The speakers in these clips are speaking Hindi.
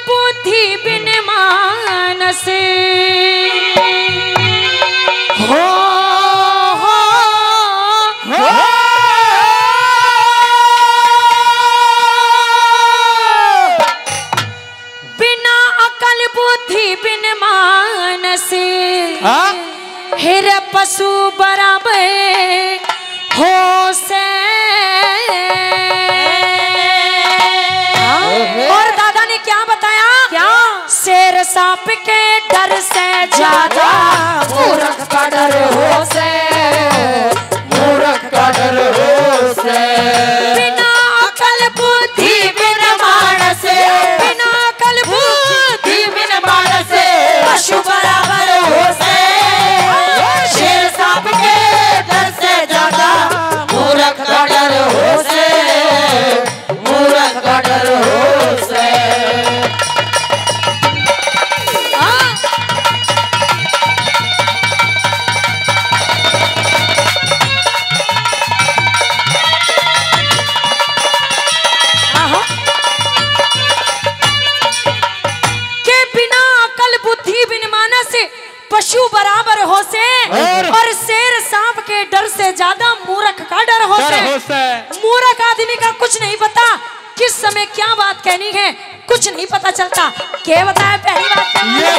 बुद्धि बिन मानस हो बिना अकल बुद्धि बिन मानस हिर पशु बराबर हो से। और दादा ने क्या बताया? क्या? शेर सांप के डर से ज्यादा मूर्ख का डर हो से, मूर्ख का डर हो से। बिना अकल बुद्धि बिन मानस, बिना अकल बुद्धि बिन मानस पशु बराबर हो से। शेर सांप के डर से ज्यादा मूर्ख का डर हो से, मूर्ख का डर हो से। के बिना अकल बुद्धि बिन मानस पशु बराबर हो से, और शेर सांप के डर से ज्यादा मूर्ख का डर हो से। मूर्ख आदमी का कुछ नहीं पता, किस समय क्या बात कहनी है कुछ नहीं पता चलता। क्या बताया पहली बात? ये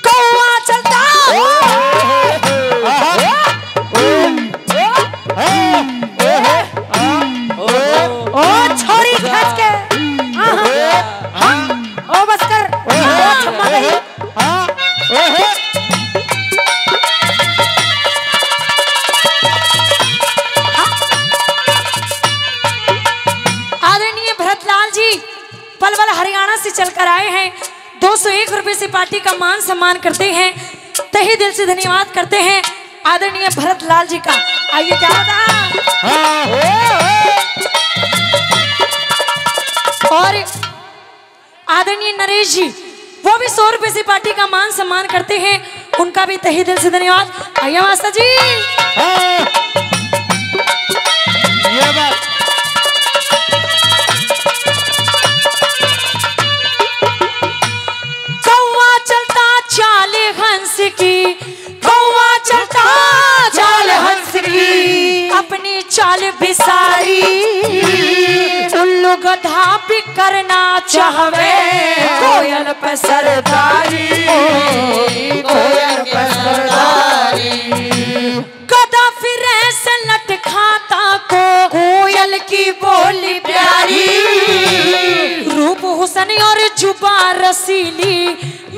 कौवा चलता ओ छोरी खच के ओ बस कर क्षमा गई। आदरणीय भरतलाल जी पलवल हरियाणा से चलकर आए हैं। 201 रुपए से पार्टी का मान सम्मान करते हैं। तहे दिल से धन्यवाद करते हैं आदरणीय भरतलाल जी का। आइए क्या बता। और आदरणीय नरेश जी वो भी 100 रुपए से पार्टी का मान सम्मान करते हैं, उनका भी तहे दिल से धन्यवाद। आइए मास्टर जी। ये बात कौवा चलता चाल हंस की, कौवा चलता चाल हंस की, अपनी चाल बिसारी उल्लू गधा भी करना चाहवे कोयल पे सरदारी, कोयल पे सरदारी। गधा फिर ऐसे लटकाता को कोयल की बोली प्यारी, रूप हुसन और जुबा रसीली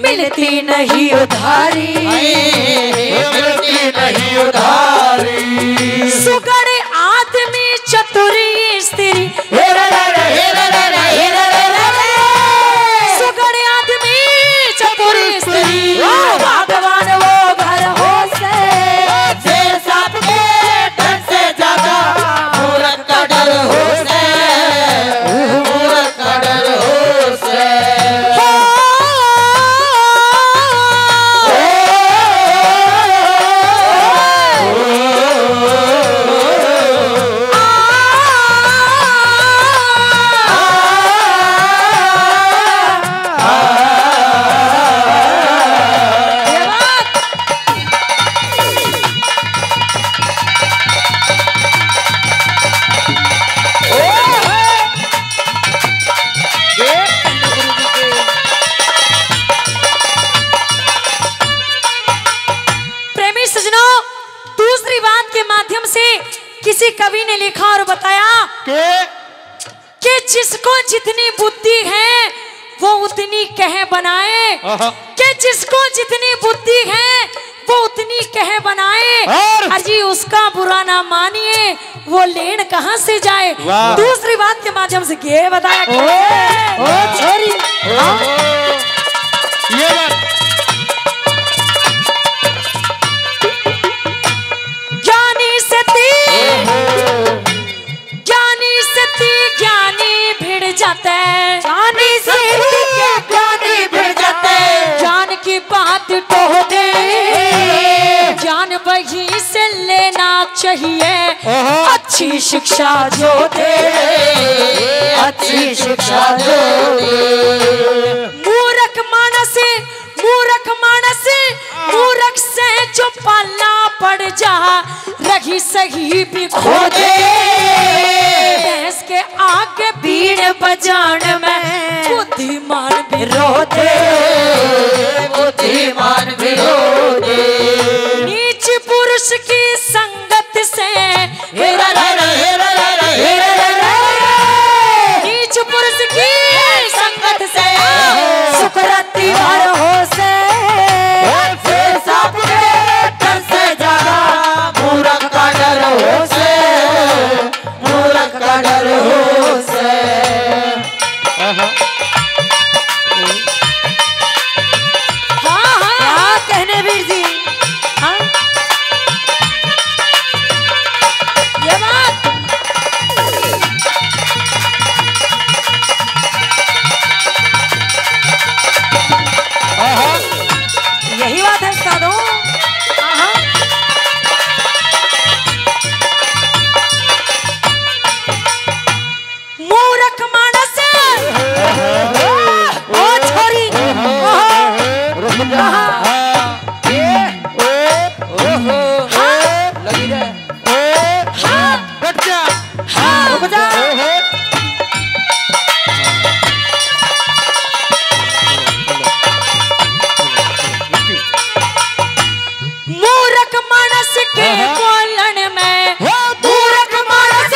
मिलती नहीं उधारी, मिलती नहीं उधारी। सुगड़ आदमी चतुरी स्त्री, सुगड़ आदमी चतुरी स्त्री भगवान वो घर हो से। शेर सांप के डर से ज्यादा मूर्ख का डर हो से, मूर्ख का डर हो से। किसी कवि ने लिखा और बताया कि जिसको जितनी बुद्धि है वो उतनी कह बनाए, कि जिसको जितनी बुद्धि है वो उतनी कह बनाए, अजी उसका बुरा ना मानिए वो लेन कहां से जाए। दूसरी बात के माध्यम से ये बताया छोरी ये बात ज्ञानी सती ज्ञानी भिड़ जाता है, ज्ञानी से ज्ञानी भिड़ जाता है, ज्ञान की बात टोह दे ज्ञान वही से लेना चाहिए अच्छी शिक्षा जो दे, अच्छी शिक्षा जो दे। मूर्ख मानस मूर्ख से जो पालना पड़ जा, रही सही भी खो दे। भैंस के आगे बीड़ बजान में बुद्धिमान भी रो दे, बुद्धिमान भी रो दे। नीच पुरुष की संगत से, नीच पुरुष की संगत से सुकराती हर हो से, शेर सांप के डर से ज्यादा मूर्ख का डर हो से, मूर्ख का डर हो से। हाँ कहने वीर जी, हाँ ये बात। यही बात है उस्तादों। मूर्ख मानस ओ छोरी लगी रहे। मूर्ख मानस के बोलन में, मूर्ख मानस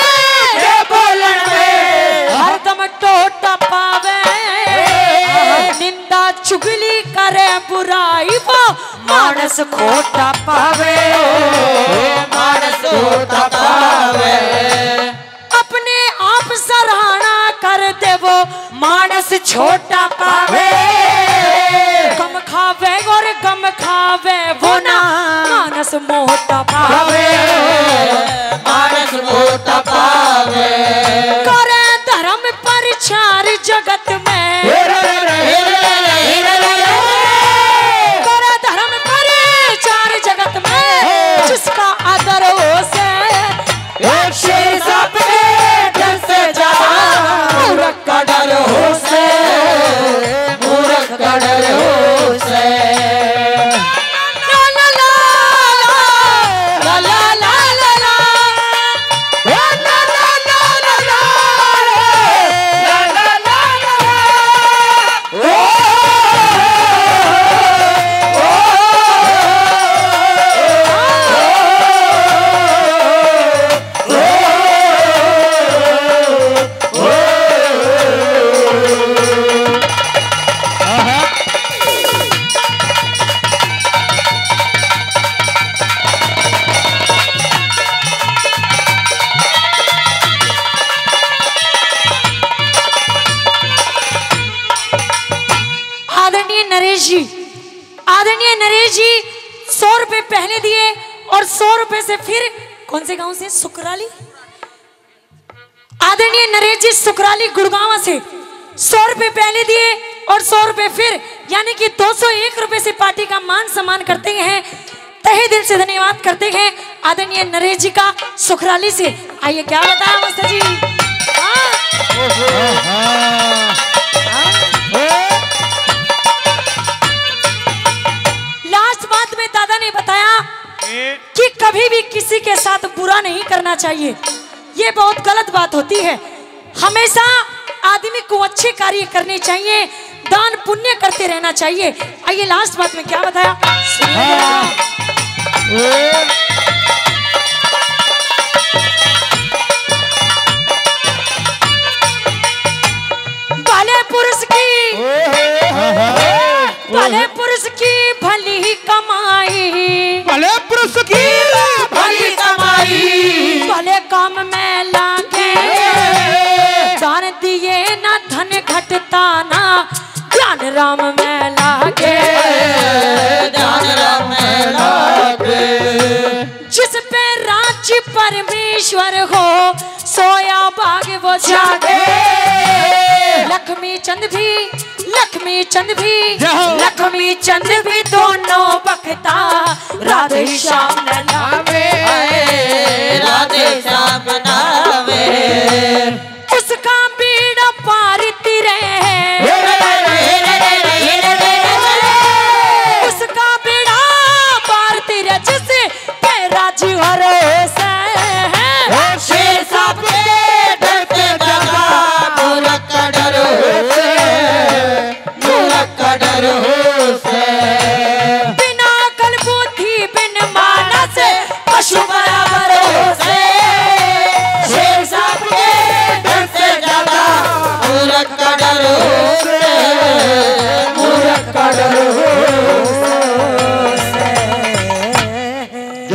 के बोलन में हरदम टोटा पावे। निंदा चुगली करे बुराई वो मानस खोटा पावे, मानस खोटा पावे। अपने आप सराहना कर दे वो मानस छोटा पावे। गम खावे और गम खावे वो ना मानस मोटा पावे, मानस मोटा पावे। करे धर्म प्रचार जगत में, करे धर्म प्रचार जगत में जिसका आदर हो से, शेर सांप के डर से ज्यादा मूर्ख का डर हो से, मूर्ख का डर हो से। ला ला ला ला ला ला ला ला ला ला ला ला ला ला ला ला ला ला। आदरणीय नरेश जी 100 रुपए पहले दिए और 100 रुपए से फिर कौन से गांव से, सुकराली। आदरणीय नरेश जी सुकराली गुड़गांव से 100 रुपए पहले दिए और 100 रुपए फिर, यानी कि 201 रुपए से पार्टी का मान सम्मान करते हैं। तहे दिल से धन्यवाद करते हैं आदरणीय नरेश जी का सुकराली से। आइए क्या बताया मास्टर जी। लास्ट बात में दादा ने बताया कि कभी भी किसी के साथ बुरा नहीं करना चाहिए, ये बहुत गलत बात होती है। हमेशा आदमी को अच्छे कार्य करने चाहिए, दान पुण्य करते रहना चाहिए। आइए लास्ट बात में क्या बताया। भले पुरुष की भली कमाई, भले पुरुष की भली कमाई, भले काम में लागे, दान दिए ना धन घटता ना, ज्ञान राम में लागे, ज्ञान राम में लागे। जिस पे राज्य परमेश्वर हो, सोया बाग वो जागे। लक्ष्मी चंद भी लक्ष्मी चंद भी दोनों बखता, राधे श्याम न लावे। से